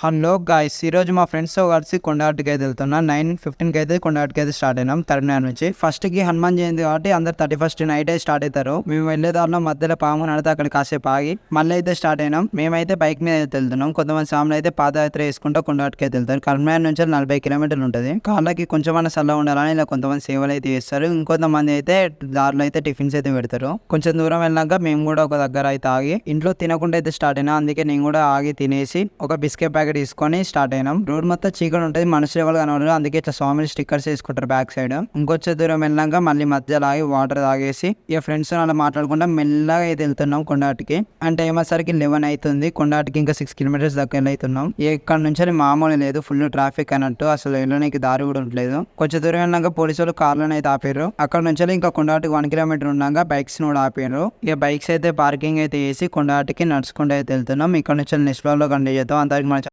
Hello guys, ఈరోజు మా ఫ్రెండ్స్తో కలిసి కొండగట్టుకి అయితే వెళ్తున్నాం. 9:15కి అయితే కొండగట్టుకి అయితే స్టార్ట్ అయినాం కరీంనగర్ నుంచి. ఫస్ట్కి హనుమాన్ జయంతి కాబట్టి అందరు 31st నైట్ అయితే స్టార్ట్ అవుతారు. మేము వెళ్ళే దారిలో మధ్యలో పాము నడితే అక్కడ కాసేపు ఆగి మళ్ళీ అయితే స్టార్ట్ అయినాం. మేమైతే బైక్ మీద అయితే వెళ్తున్నాం. కొంతమంది సాములు అయితే పాదయాత్ర వేసుకుంటూ కొండగట్టుకి అయితే వెళ్తారు. కరీంనగర్ నుంచి 40 కిలోమీటర్లు ఉంటుంది. కాళ్ళకి కొంచెం చల్లగా ఉండాలని ఇలా కొంతమంది సేవలు అయితే చేస్తారు. ఇంకొంతమంది అయితే దారిలో అయితే టిఫిన్స్ అయితే పెడతారు. కొంచెం దూరం వెళ్ళాక మేము కూడా ఒక దగ్గర అయితే ఆగి ఇంట్లో తినకుండా అయితే స్టార్ట్ అయినా. అందుకే నేను కూడా ఆగి తినేసి ఒక బిస్కెట్ ప్యాకెట్ తీసుకొని స్టార్ట్ అయినాం. రోడ్ మొత్తం చీకటి ఉంటుంది, మనుషులు ఎవరు కనబడరు. అందుకే ఇట్లా స్వామి స్టిక్కర్స్ వేసుకుంటారు బ్యాక్ సైడ్. ఇంకొచ్చే దూరం వెళ్ళాక మళ్ళీ మధ్యలో ఆగి వాటర్ తాగేసి ఇక ఫ్రెండ్స్ అలా మాట్లాడుకుంటా మెల్లగా అయితే వెళ్తున్నాం కొండగట్టుకి. అంటే ఏమసరికి 11 అవుతుంది. కొండగట్టుకి ఇంకా 6 కిలోమీటర్స్ దగ్గర అవుతున్నాం. ఇక్కడ నుంచి మామూలు లేదు, ఫుల్ ట్రాఫిక్ అన్నట్టు. అసలు వెళ్ళడానికి దారి కూడా ఉండలేదు. కొంచెం దూరం వెళ్ళాక పోలీసు వాళ్ళు కార్లను అయితే ఆపారు. అక్కడ నుంచి ఇంకా కొండగట్టుకి 1 కిలోమీటర్ ఉన్నాక బైక్స్ కూడా ఆపారు. ఇక బైక్స్ అయితే పార్కింగ్ అయితే వేసి కొండగట్టుకి నడుచుకుంటూ అయితే వెళ్తున్నాం. ఇక్కడ నుంచి నెక్స్ట్ లో కంటిన్యూ చేద్దాం. అంతవరకు మన